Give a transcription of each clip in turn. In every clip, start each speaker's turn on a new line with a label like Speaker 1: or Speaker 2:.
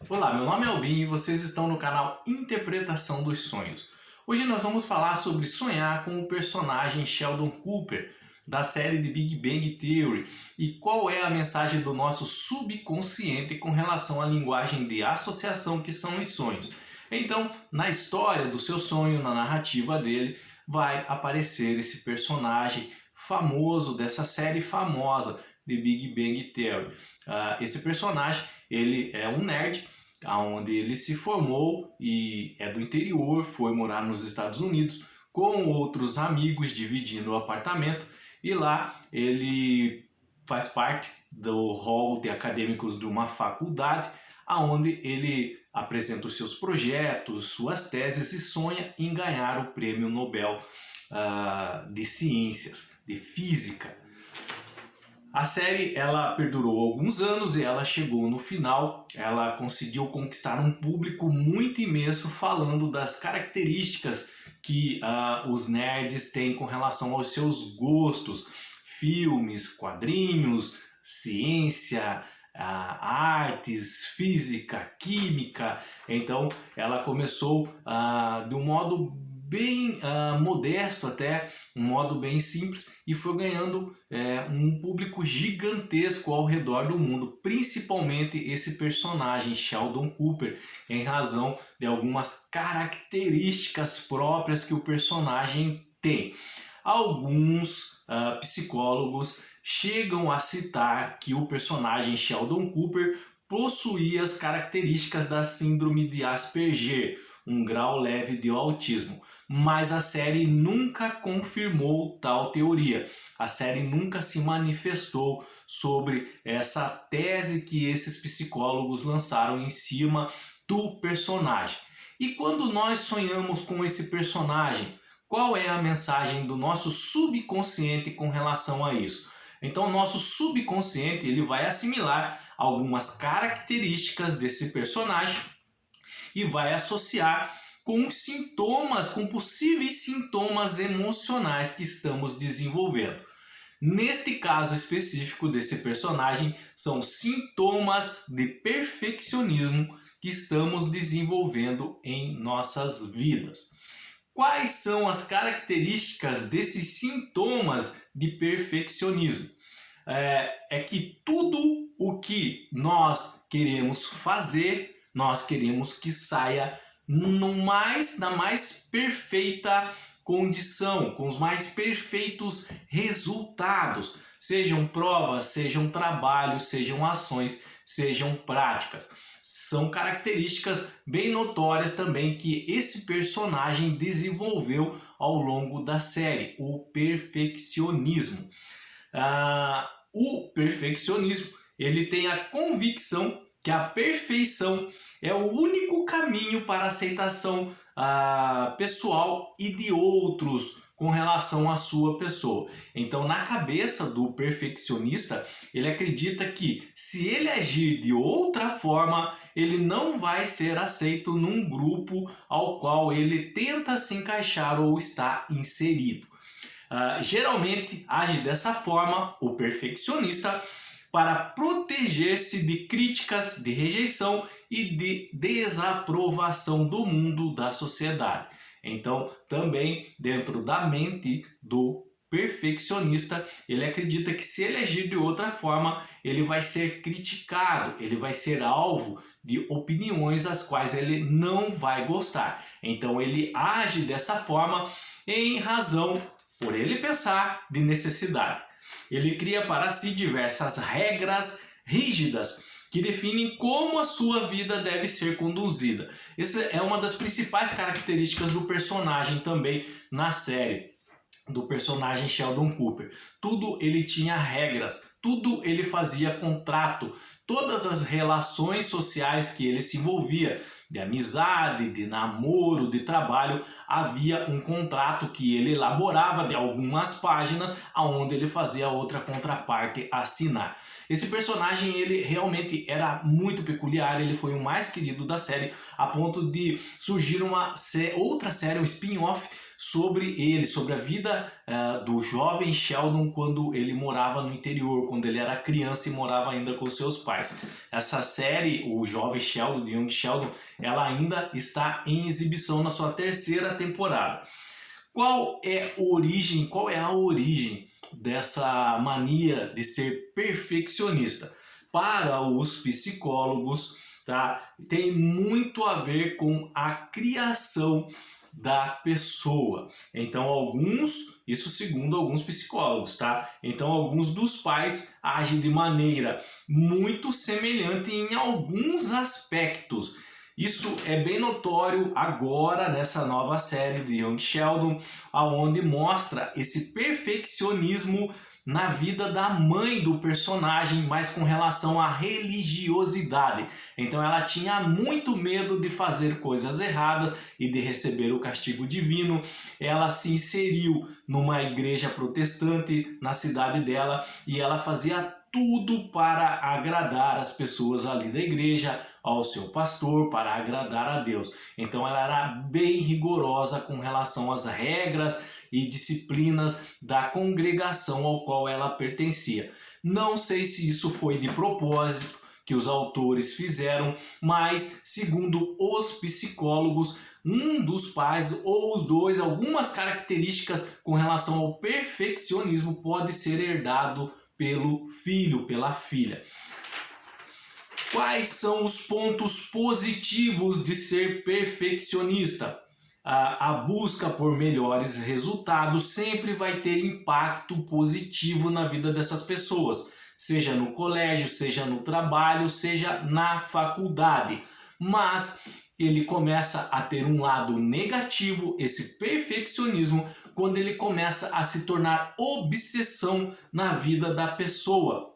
Speaker 1: Olá, meu nome é Albin e vocês estão no canal Interpretação dos Sonhos. Hoje nós vamos falar sobre sonhar com o personagem Sheldon Cooper da série The Big Bang Theory e qual é a mensagem do nosso subconsciente com relação à linguagem de associação que são os sonhos. Então, na história do seu sonho, na narrativa dele, vai aparecer esse personagem famoso dessa série famosa The Big Bang Theory. Esse personagem, ele é um nerd, onde ele se formou e é do interior, foi morar nos Estados Unidos com outros amigos dividindo o apartamento, e lá ele faz parte do hall de acadêmicos de uma faculdade, onde ele apresenta os seus projetos, suas teses e sonha em ganhar o prêmio Nobel de Ciências, de Física. A série ela perdurou alguns anos e ela chegou no final, ela conseguiu conquistar um público muito imenso falando das características que os nerds têm com relação aos seus gostos, filmes, quadrinhos, ciência, artes, física, química. Então ela começou de um modo bem modesto, até um modo bem simples, e foi ganhando um público gigantesco ao redor do mundo, principalmente esse personagem Sheldon Cooper, em razão de algumas características próprias que o personagem tem. Alguns psicólogos chegam a citar que o personagem Sheldon Cooper possuía as características da síndrome de Asperger, um grau leve de autismo, mas a série nunca confirmou tal teoria. A série nunca se manifestou sobre essa tese que esses psicólogos lançaram em cima do personagem. E quando nós sonhamos com esse personagem, qual é a mensagem do nosso subconsciente com relação a isso? Então o nosso subconsciente ele vai assimilar algumas características desse personagem e vai associar com sintomas, com possíveis sintomas emocionais que estamos desenvolvendo. Neste caso específico desse personagem, são sintomas de perfeccionismo que estamos desenvolvendo em nossas vidas. Quais são as características desses sintomas de perfeccionismo? É que tudo o que nós queremos fazer, nós queremos que saia na mais perfeita condição, com os mais perfeitos resultados, sejam provas, sejam trabalhos, sejam ações, sejam práticas. São características bem notórias também que esse personagem desenvolveu ao longo da série, o perfeccionismo. O perfeccionismo ele tem a convicção que a perfeição é o único caminho para a aceitação pessoal e de outros com relação à sua pessoa. Então, na cabeça do perfeccionista, ele acredita que se ele agir de outra forma, ele não vai ser aceito num grupo ao qual ele tenta se encaixar ou está inserido. Geralmente age dessa forma o perfeccionista para proteger-se de críticas, de rejeição e de desaprovação do mundo, da sociedade. Então, também dentro da mente do perfeccionista, ele acredita que se ele agir de outra forma, ele vai ser criticado, ele vai ser alvo de opiniões as quais ele não vai gostar. Então, ele age dessa forma em razão, por ele pensar, de necessidade. Ele cria para si diversas regras rígidas que definem como a sua vida deve ser conduzida. Essa é uma das principais características do personagem também na série, do personagem Sheldon Cooper. Tudo ele tinha regras, tudo ele fazia contrato, todas as relações sociais que ele se envolvia, de amizade, de namoro, de trabalho, havia um contrato que ele elaborava de algumas páginas, onde ele fazia a outra contraparte assinar. Esse personagem ele realmente era muito peculiar, ele foi o mais querido da série, a ponto de surgir outra série, um spin-off, sobre ele, sobre a vida do jovem Sheldon quando ele morava no interior, quando ele era criança e morava ainda com seus pais. Essa série, o Jovem Sheldon, The Young Sheldon, ela ainda está em exibição na sua 3ª temporada. Qual é a origem dessa mania de ser perfeccionista? Para os psicólogos, tá? Tem muito a ver com a criação da pessoa. Então isso segundo alguns psicólogos, tá? Então alguns dos pais agem de maneira muito semelhante em alguns aspectos. Isso é bem notório agora nessa nova série de Young Sheldon, aonde mostra esse perfeccionismo na vida da mãe do personagem, mas com relação à religiosidade. Então ela tinha muito medo de fazer coisas erradas e de receber o castigo divino. Ela se inseriu numa igreja protestante na cidade dela e ela fazia tudo para agradar as pessoas ali da igreja, ao seu pastor, para agradar a Deus. Então ela era bem rigorosa com relação às regras e disciplinas da congregação ao qual ela pertencia. Não sei se isso foi de propósito que os autores fizeram, mas segundo os psicólogos, um dos pais ou os dois, algumas características com relação ao perfeccionismo pode ser herdado pelo filho, pela filha. Quais são os pontos positivos de ser perfeccionista? A busca por melhores resultados sempre vai ter impacto positivo na vida dessas pessoas, seja no colégio, seja no trabalho, seja na faculdade. Mas ele começa a ter um lado negativo, esse perfeccionismo, quando ele começa a se tornar obsessão na vida da pessoa.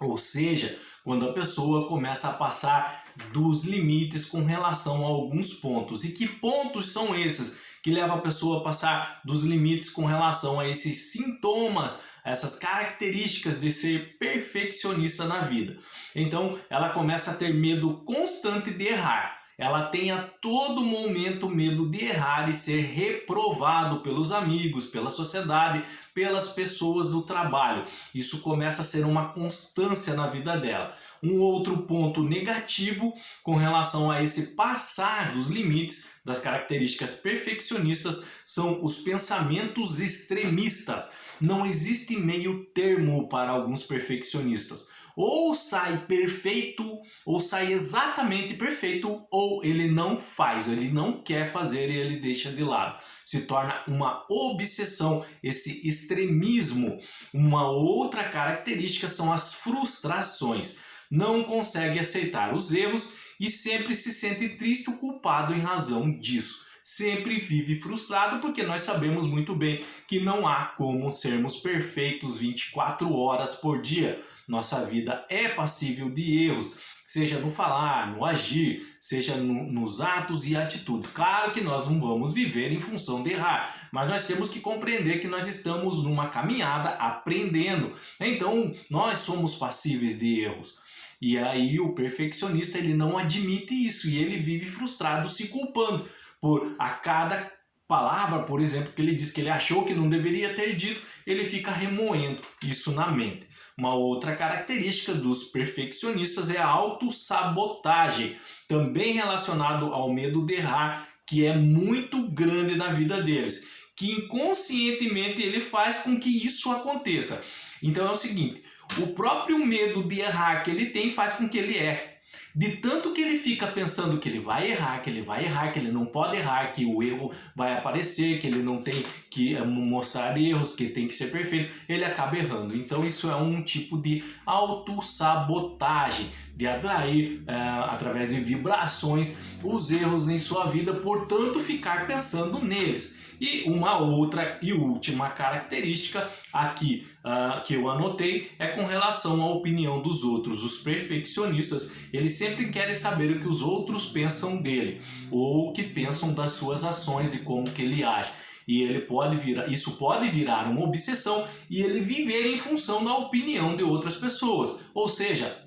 Speaker 1: Ou seja, quando a pessoa começa a passar dos limites com relação a alguns pontos. E que pontos são esses que levam a pessoa a passar dos limites com relação a esses sintomas, essas características de ser perfeccionista na vida? Então ela começa a ter medo constante de errar. Ela tem a todo momento medo de errar e ser reprovado pelos amigos, pela sociedade, pelas pessoas do trabalho. Isso começa a ser uma constância na vida dela. Um outro ponto negativo com relação a esse passar dos limites das características perfeccionistas são os pensamentos extremistas. Não existe meio termo para alguns perfeccionistas. Ou sai perfeito, ou sai exatamente perfeito, ou ele não faz, ele não quer fazer e ele deixa de lado. Se torna uma obsessão, esse extremismo. Uma outra característica são as frustrações. Não consegue aceitar os erros e sempre se sente triste ou culpado em razão disso. Sempre vive frustrado porque nós sabemos muito bem que não há como sermos perfeitos 24 horas por dia. Nossa vida é passível de erros, seja no falar, no agir, seja nos atos e atitudes. Claro que nós não vamos viver em função de errar, mas nós temos que compreender que nós estamos numa caminhada aprendendo. Então, nós somos passíveis de erros. E aí o perfeccionista ele não admite isso e ele vive frustrado, se culpando por a cada palavra, por exemplo, que ele diz que ele achou que não deveria ter dito, ele fica remoendo isso na mente. Uma outra característica dos perfeccionistas é a autossabotagem, também relacionado ao medo de errar, que é muito grande na vida deles, que inconscientemente ele faz com que isso aconteça. Então é o seguinte, o próprio medo de errar que ele tem faz com que ele erre. De tanto que ele fica pensando que ele vai errar, que ele não pode errar, que o erro vai aparecer, que ele não tem que mostrar erros, que tem que ser perfeito, ele acaba errando. Então isso é um tipo de autossabotagem, de atrair através de vibrações os erros em sua vida, portanto ficar pensando neles. E uma outra e última característica aqui que eu anotei é com relação à opinião dos outros. Os perfeccionistas, eles sempre querem saber o que os outros pensam dele ou o que pensam das suas ações, de como que ele age. E isso pode virar uma obsessão e ele viver em função da opinião de outras pessoas. Ou seja,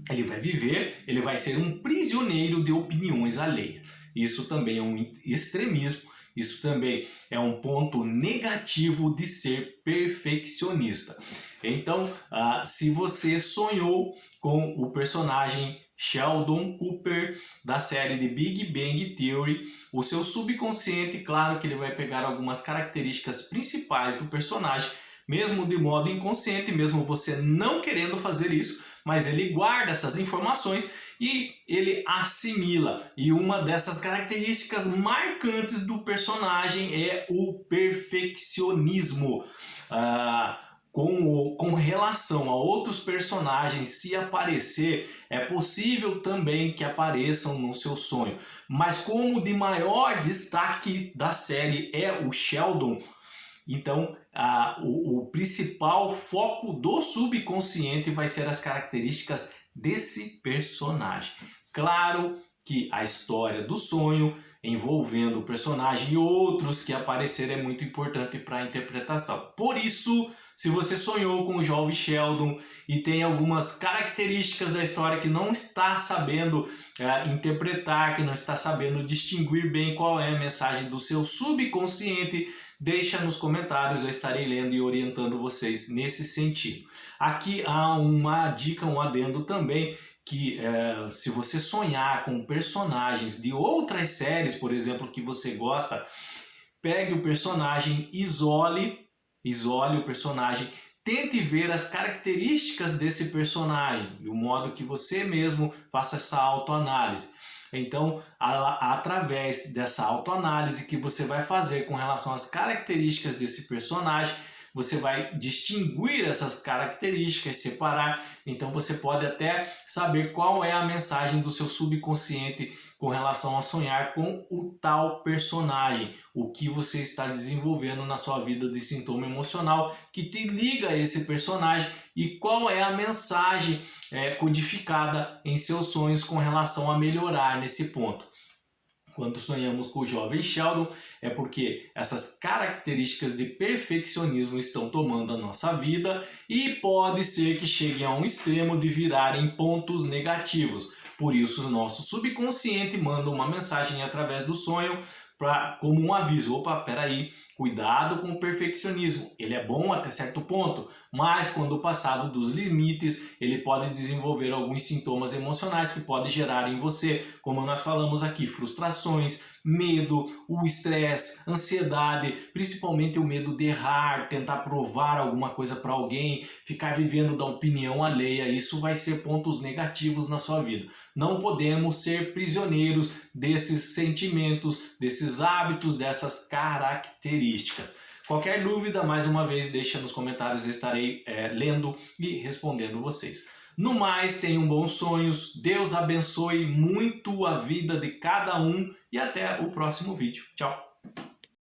Speaker 1: ele vai ser um prisioneiro de opiniões alheias. Isso também é um extremismo Isso também é um ponto negativo de ser perfeccionista. Então, se você sonhou com o personagem Sheldon Cooper da série de Big Bang Theory, o seu subconsciente, claro que ele vai pegar algumas características principais do personagem, mesmo de modo inconsciente, mesmo você não querendo fazer isso, mas ele guarda essas informações e ele assimila. E uma dessas características marcantes do personagem é o perfeccionismo. Com relação a outros personagens, se aparecer, é possível também que apareçam no seu sonho. Mas como de maior destaque da série é o Sheldon, então o principal foco do subconsciente vai ser as características desse personagem. Claro que a história do sonho envolvendo o personagem e outros que aparecerem é muito importante para a interpretação. Por isso, se você sonhou com o jovem Sheldon e tem algumas características da história que não está sabendo interpretar, que não está sabendo distinguir bem qual é a mensagem do seu subconsciente, deixa nos comentários, eu estarei lendo e orientando vocês nesse sentido. Aqui há uma dica, um adendo também, que se você sonhar com personagens de outras séries, por exemplo, que você gosta, pegue o personagem, isole o personagem, tente ver as características desse personagem, do modo que você mesmo faça essa autoanálise. Então, através dessa autoanálise que você vai fazer com relação às características desse personagem, você vai distinguir essas características, separar. Então você pode até saber qual é a mensagem do seu subconsciente com relação a sonhar com o tal personagem, o que você está desenvolvendo na sua vida de sintoma emocional que te liga a esse personagem e qual é a mensagem codificada em seus sonhos com relação a melhorar nesse ponto. Quando sonhamos com o jovem Sheldon, é porque essas características de perfeccionismo estão tomando a nossa vida e pode ser que cheguem a um extremo de virarem pontos negativos. Por isso, o nosso subconsciente manda uma mensagem através do sonho como um aviso. Opa, peraí, cuidado com o perfeccionismo. Ele é bom até certo ponto, mas quando passado dos limites, ele pode desenvolver alguns sintomas emocionais que podem gerar em você, como nós falamos aqui, frustrações, medo, o estresse, ansiedade, principalmente o medo de errar, tentar provar alguma coisa para alguém, ficar vivendo da opinião alheia. Isso vai ser pontos negativos na sua vida. Não podemos ser prisioneiros desses sentimentos, desses hábitos, dessas características. Qualquer dúvida, mais uma vez, deixa nos comentários, eu estarei lendo e respondendo vocês. No mais, tenham bons sonhos, Deus abençoe muito a vida de cada um e até o próximo vídeo. Tchau!